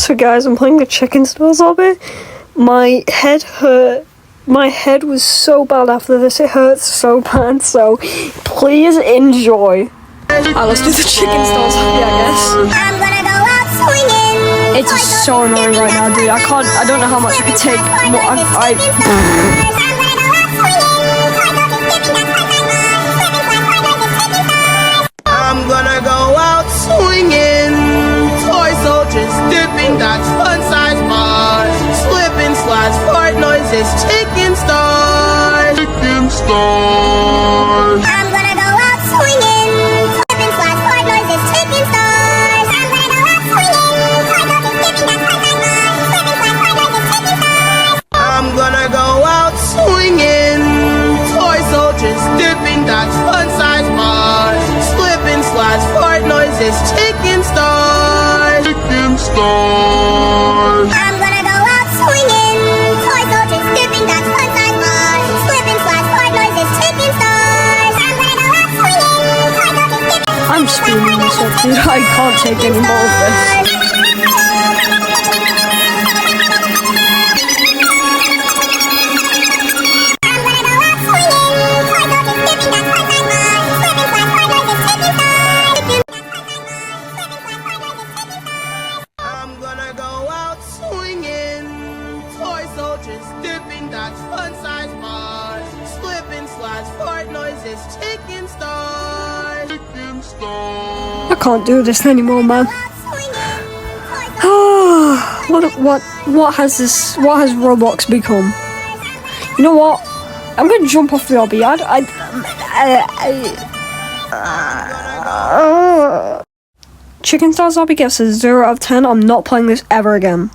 So guys, I'm playing the chicken stars obby. My head hurt. My head was so bad after this. It hurts so bad. So please enjoy. Alright, let's do the chicken stars obby, I guess. I'm gonna go out swinging. It's so annoying right now, dude. I don't know how much I can take. I'm gonna go out swinging. Toy soldiers dipping, that's fun size bars. Slipping slides, fart noises, chicken stars. Chicken stars. I'm gonna go out swinging. Slipping slides, fart noises, chicken stars. I'm gonna go out swinging. Toy soldiers dipping, that's fun size bars. Slipping slides, fart noises, chicken stars. I'm gonna go out swinging. Toy soldiers dipping, that's fun size bars. Slipping slides, fart noises, chicken stars. Chicken stars. I'm gonna go out swinging. Toy soldiers dipping, that's fun size bars. Slipping slides, fart noises, chicken stars. I'm gonna go out swinging. Toy soldiers dipping. I'm screaming myself, dude. I can't take any more of this. I'm gonna go out swinging. Toy soldiers dipping, that's fun size bars. Slipping slides, fart noises, chicken stars. Chicken stars. I can't do this anymore, man. What has Roblox become? You know what? I'm gonna jump off the obby. Chicken stars obby gets a 0 out of 10. I'm not playing this ever again.